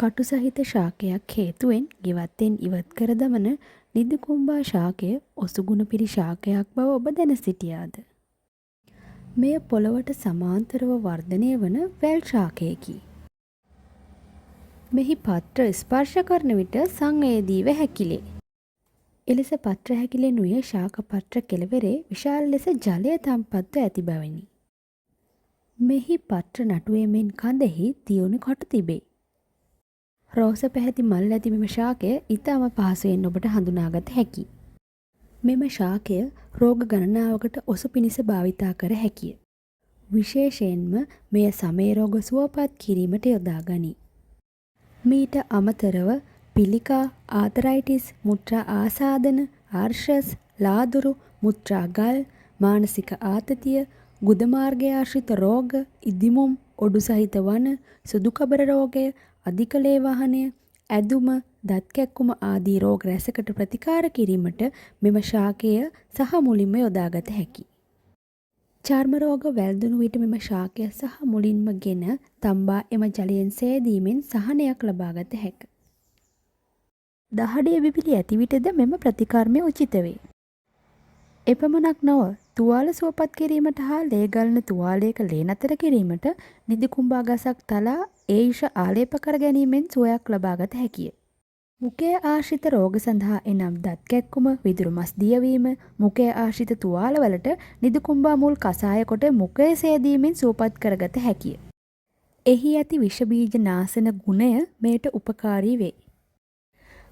කටු සහිත ශාකයක් හේතුවෙන් ගෙවත්තෙන් ඉවත් කර දමන නිදුකුම්බා ශාකය ඔසුගුණ පිරි ශාකයක් බව ඔබ දැන සිටියාද? මෙය පොළවට සමාන්තරව වර්ධනය වන වැල් ශාකයකි. මෙහි පත්‍ර ස්පර්ශ කරන විට සංවේදීව හැකිලේ. එලෙස පත්‍ර හැකිලෙනුයේ ශාක පත්‍ර කෙළවරේ විශාල ලෙස ජලය තම්පත්ව ඇති බැවිනි. මෙහි පත්‍ර නටුවේ මෙන් කඳෙහි තියුණු කොට තිබේ. රෝස පැහැති මල් ඇති මෙම ශාකය ඉතාම පහසුවෙන් ඔබට හඳුනාගත හැකියි. මෙම ශාකය රෝග ගණනාවකට ඔසු පිණිස භාවිතා කර හැකිය. විශේෂයෙන්ම මෙය සමේ රෝග සුවපත් කිරීමට යොදා ගනී. මීට අමතරව පිළිකා, ආතරයිටිස්, මුත්‍රා ආසාදන, ආර්ශස්, ලාදුරු, මුත්‍රා ගල්, මානසික ආතතිය, ගුද මාර්ගය ආශ්‍රිත රෝග, ඉදිමුම්, ඔඩු සහිත වන, සුදු කබර රෝගය, අධික ලේ වහනය, ඇදුම, දත් කැක්කුම ආදී රෝග රැසකට ප්‍රතිකාර කිරීමට මෙම ශාකය සහ මුලින්ම යොදාගත හැකියි. චර්ම රෝග වැළඳුණු විට මෙම ශාකය සහ මුලින්ම ගෙන තම්බා එම ජලයෙන් සෑදීමෙන් සහනයක් ලබාගත හැකිය. දහඩිය විවිලි ඇති විටද මෙම ප්‍රතිකර්මය උචිත වේ. එපමණක් නොව තුවාල සුවපත් කිරීමට හා ලේ ගලන තුවාලයක ලේ නතර කිරීමට නිදිකුම්බා ගසක් තලා ඒ යුෂ ආලේප කර ගැනීමෙන් සුවයක් ලබාගත හැකිය. මුඛය ආශ්‍රිත රෝග සඳහා එනම් දත් කැක්කුම, විදුරු මස් දියවීම, මුඛය ආශ්‍රිත තුවාලවලට නිදිකුම්බා මුල් කසාය කොට මුඛය සේදීමෙන් සුවපත් කරගත හැකිය. එහි ඇති විෂ බීජ නාශන ගුණය මෙයට උපකාරී වේ.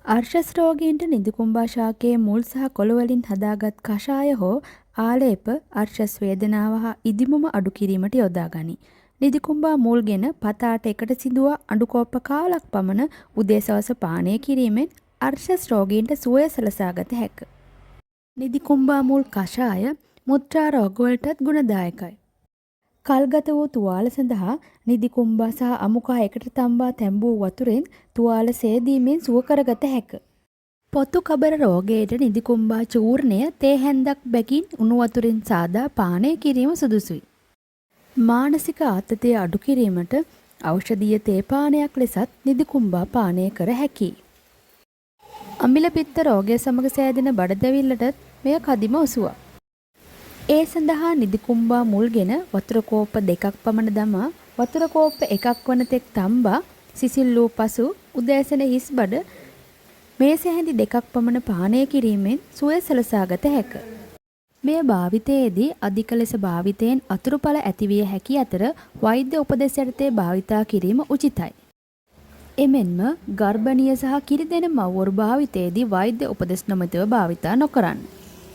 අර්ශස් රෝගීන්ට නිදුකුම්බා ශාකයේ මුල් සහ කොළ වලින් හදාගත් කෂාය හෝ ආලේප අර්ශස් වේදනාව හා ඉදිමුම අඩු කිරීමට යොදා ගනී. නිදුකුම්බා මුල්ගෙන පතාට එකට සිදුවා අඩු කෝප්ප කාලක් පමණ උදේ සවස පානය කිරීමෙන් අර්ශස් රෝගීන්ට සුවය සලසාගත හැකිය. නිදුකුම්බා මුල් කෂාය මුත්‍රා රෝගවලටත් ගුණදායකයි. කල්ගත වූ තුවාල සඳහා නිදිකුම්බා සහ අමුකා එකට තම්බා තැඹූ වතුරෙන් තුවාල සේදීමෙන් සුව කරගත හැකිය. පොතු කබර රෝගයට නිදිකුම්බා චූර්ණය තේ හැන්දක් බැගින් උණු වතුරෙන් සාදා පානය කිරීම සුදුසුයි. මානසික ආතතිය අඩු කිරීමට ඖෂධීය තේ පානයක් ලෙසත් නිදිකුම්බා පානය කර හැකියි. අමිල පිත්ත රෝගය සමග සෑදෙන බඩදැවිල්ලටත් මෙය කදිම ඔසුවක්. ඒ සඳහා නිදිකුම්බා මුල්ගෙන වතුර කෝප්ප 2ක් පමණ දමා වතුර කෝප්ප 1ක් වන තෙක් තම්බා සිසිල් වූ පසු උදෑසන හිස් බඩ මේස හැඳි 2ක් පමණ පානය කිරීමෙන් සුවය සලසාගත හැකිය. මෙය භාවිතයේදී අධික ලෙස භාවිතයෙන් අතුරුඵල ඇතිවිය හැකි අතර වෛද්‍ය උපදෙස් යටතේ භාවිතා කිරීම උචිතයි. එමෙන්ම ගර්භණීය සහ කිරිදෙන මව්වරු භාවිතයේදී වෛද්‍ය උපදෙස් නොමැතිව භාවිතා නොකරන්න.